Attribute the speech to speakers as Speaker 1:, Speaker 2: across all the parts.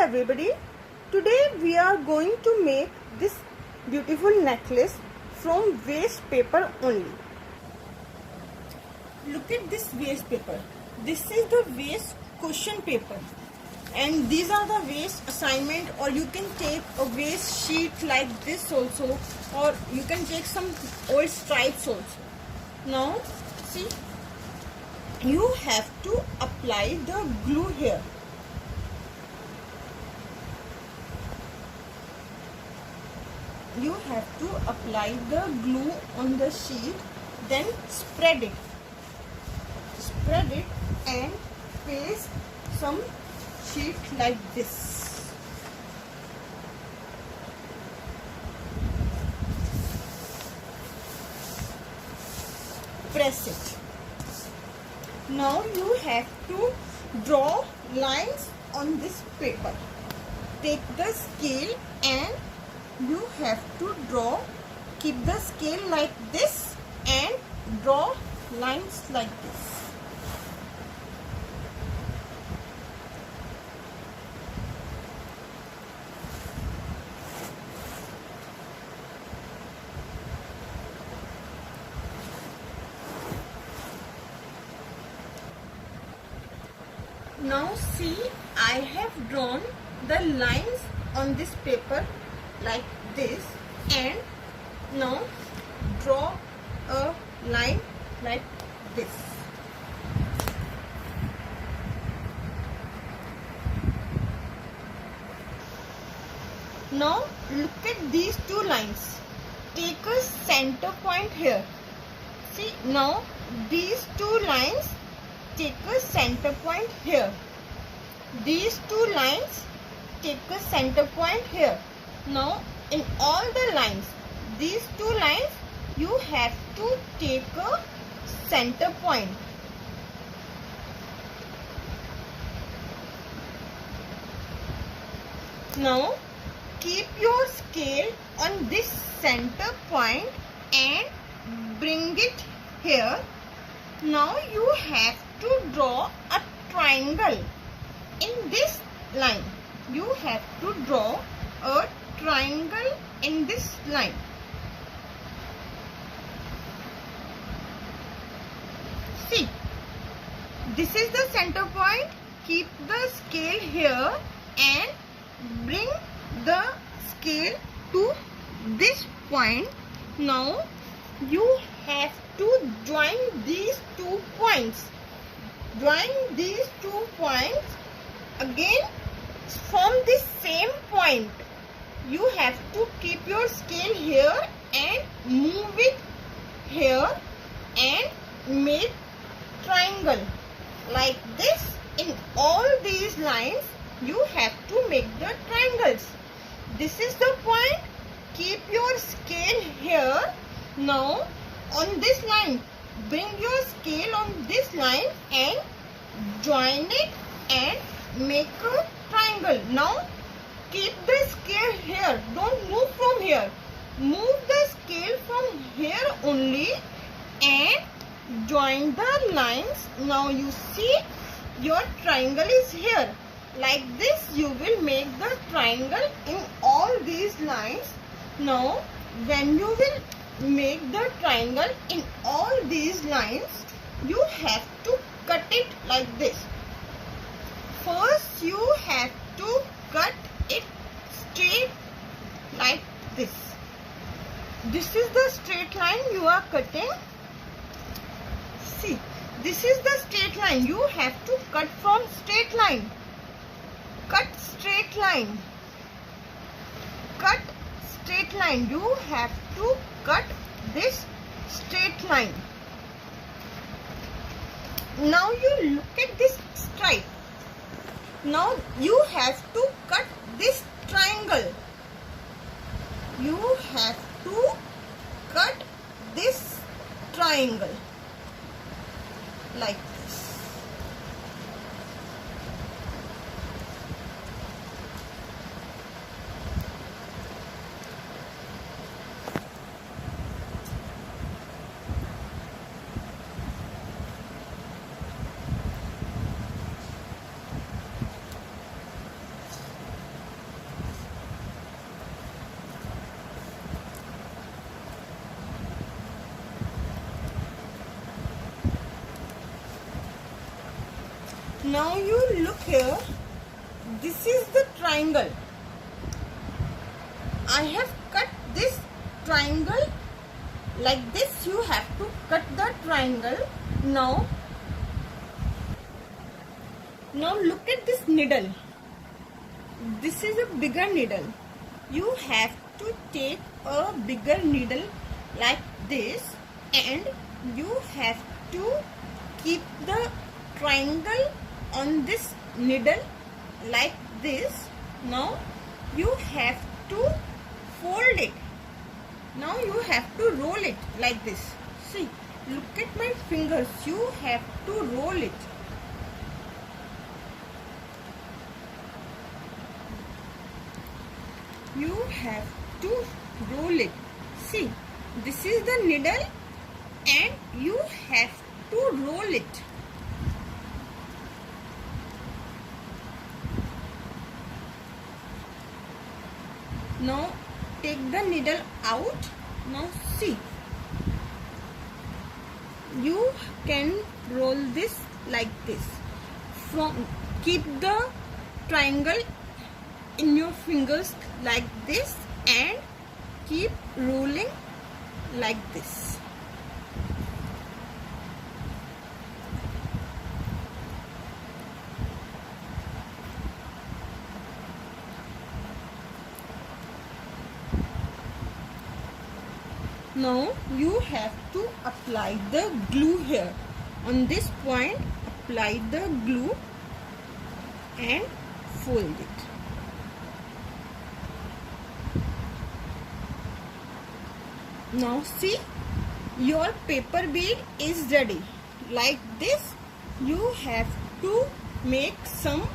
Speaker 1: everybody, today we are going to make this beautiful necklace from waste paper only. Look at this waste paper. This is the waste question paper, and these are the waste assignment, or you can take a waste sheet like this also, or you can take some old stripes also. Now see, you have to apply the glue here. You have to apply the glue on the sheet, then spread it and paste some sheet like this. Press it. Now you have to draw lines on this paper. Take the scale and you have to draw, keep the scale like this and draw lines like this. Now see, I have drawn the lines on this paper like this, and now draw a line like this. Now look at these two lines. Take a center point here. See, now these two lines, take a center point here. These two lines, take a center point here. Now in all the lines, these two lines, you have to take a center point. Now keep your scale on this center point and bring it here. Now you have to draw a triangle in this line. You have to draw a triangle in this line. See, this is the center point. Keep the scale here and bring the scale to this point. Now you have to join these 2 points. Join these 2 points again from this same point. You have to keep your scale here and move it here and make triangle like this. In all these lines, you have to make the triangles. This is the point. Keep your scale here. Now on this line, bring your scale on this line and join it and make a triangle. Now keep the scale here. Don't move from here. Move the scale from here only and join the lines. Now you see, your triangle is here. Like this you will make the triangle in all these lines. Now when you will make the triangle in all these lines, you have to cut it like this. First you have to cut it straight like this. This is the straight line you are cutting. See, this is the straight line. You have to cut from straight line. Cut straight line. Cut straight line. You have to cut this straight line. Now you look at this stripe. Now you have to cut this triangle. You have to cut this triangle like this. Now you look here. This is the triangle. I have cut this triangle like this. You have to cut the triangle. Now look at this needle. This is a bigger needle. You have to take a bigger needle like this, and you have to keep the triangle on this needle like this. Now you have to fold it. Now you have to roll it like this. See, look at my fingers. You have to roll it. You have to roll it. See, this is the needle and you have to roll it. Now take the needle out. Now see, you can roll this like this. Keep the triangle in your fingers like this and keep rolling like this. Now you have to apply the glue here. On this point, apply the glue and fold it. Now see, your paper bead is ready. Like this, you have to make some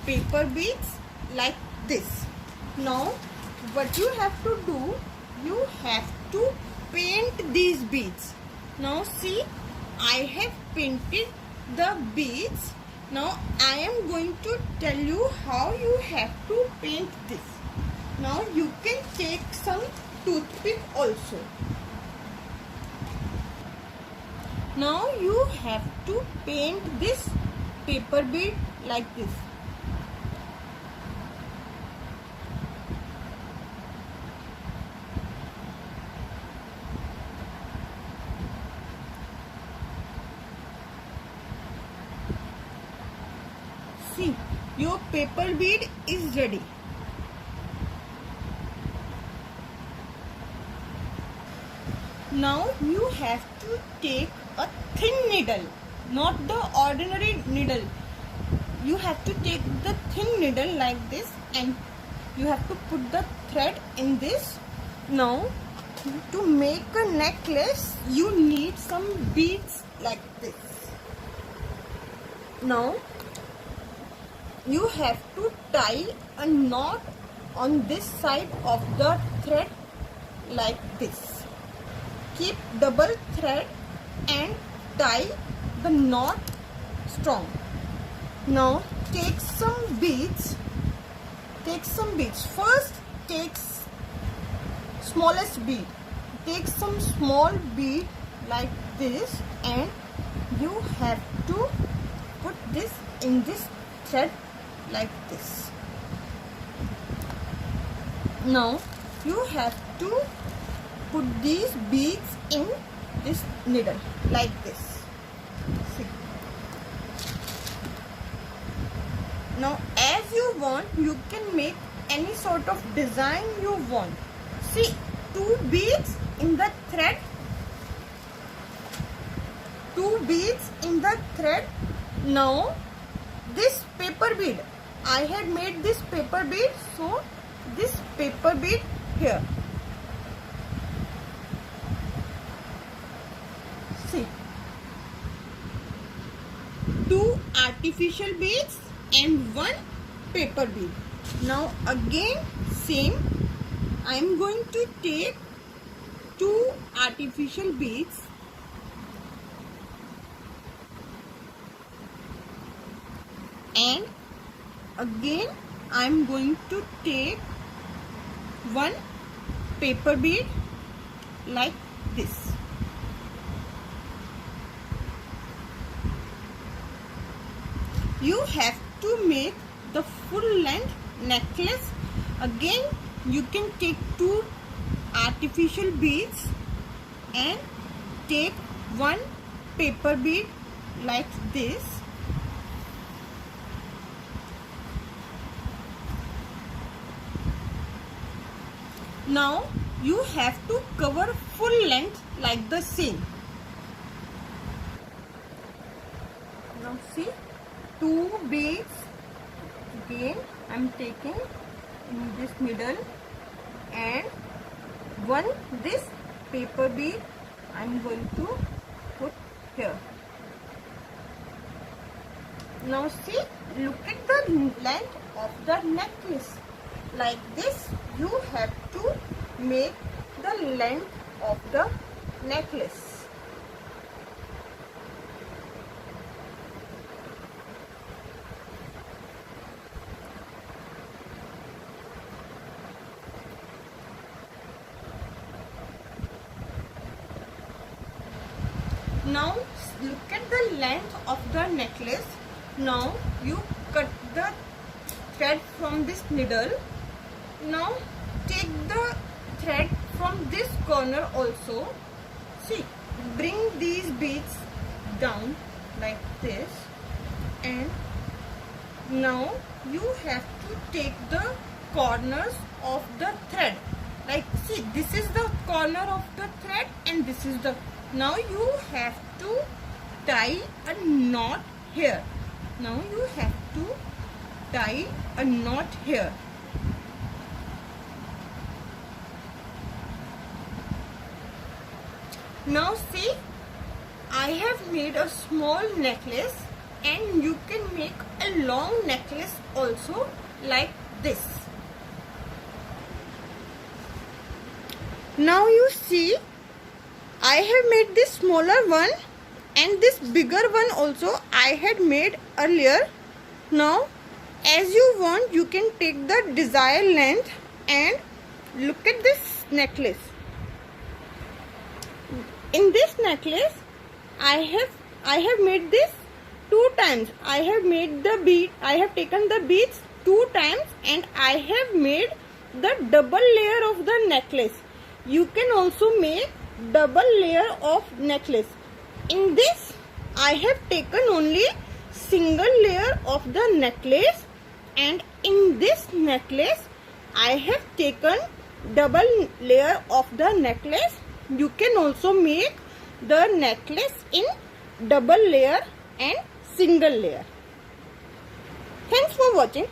Speaker 1: paper beads like this. Now what you have to do, you have to paint these beads. Now see, I have painted the beads. Now I am going to tell you how you have to paint this. Now you can take some toothpick also. Now you have to paint this paper bead like this. See, your paper bead is ready. Now you have to take a thin needle, not the ordinary needle. You have to take the thin needle like this and you have to put the thread in this. Now to make a necklace, you need some beads like this. Now you have to tie a knot on this side of the thread like this. Keep double thread and tie the knot strong. Now take some beads. First take smallest bead. Take some small bead like this and you have to put this in this thread like this. Now you have to put these beads in this needle like this. See. Now as you want, you can make any sort of design you want. See, 2 beads in the thread. 2 beads in the thread. Now this paper bead, I had made this paper bead, so this paper bead here. See, 2 artificial beads and 1 paper bead. Now again same, I am going to take 2 artificial beads and again I am going to take 1 paper bead like this. you have to make the full length necklace. Again, you can take 2 artificial beads and take 1 paper bead like this. Now you have to cover full length like the same. Now see, 2 beads again I am taking in this middle, and 1 this paper bead I am going to put here. Now see, look at the length of the necklace. Like this you have to make the length of the necklace. Now look at the length of the necklace. Now you cut the thread from this needle. Now take the thread from this corner also. See, bring these beads down like this, and now you have to take the corners of the thread. Like, see, this is the corner of the thread and this is the. Now you have to tie a knot here. Now you have to tie a knot here. Now see, I have made a small necklace, and you can make a long necklace also like this. Now you see, I have made this smaller one and this bigger one also I had made earlier. Now as you want, you can take the desired length and look at this necklace. In this necklace I have made this 2 times. I have made the bead, I have taken the beads 2 times, and I have made the double layer of the necklace. You can also make double layer of necklace. In this I have taken only single layer of the necklace, and in this necklace I have taken double layer of the necklace. You can also make the necklace in double layer and single layer. Thanks for watching.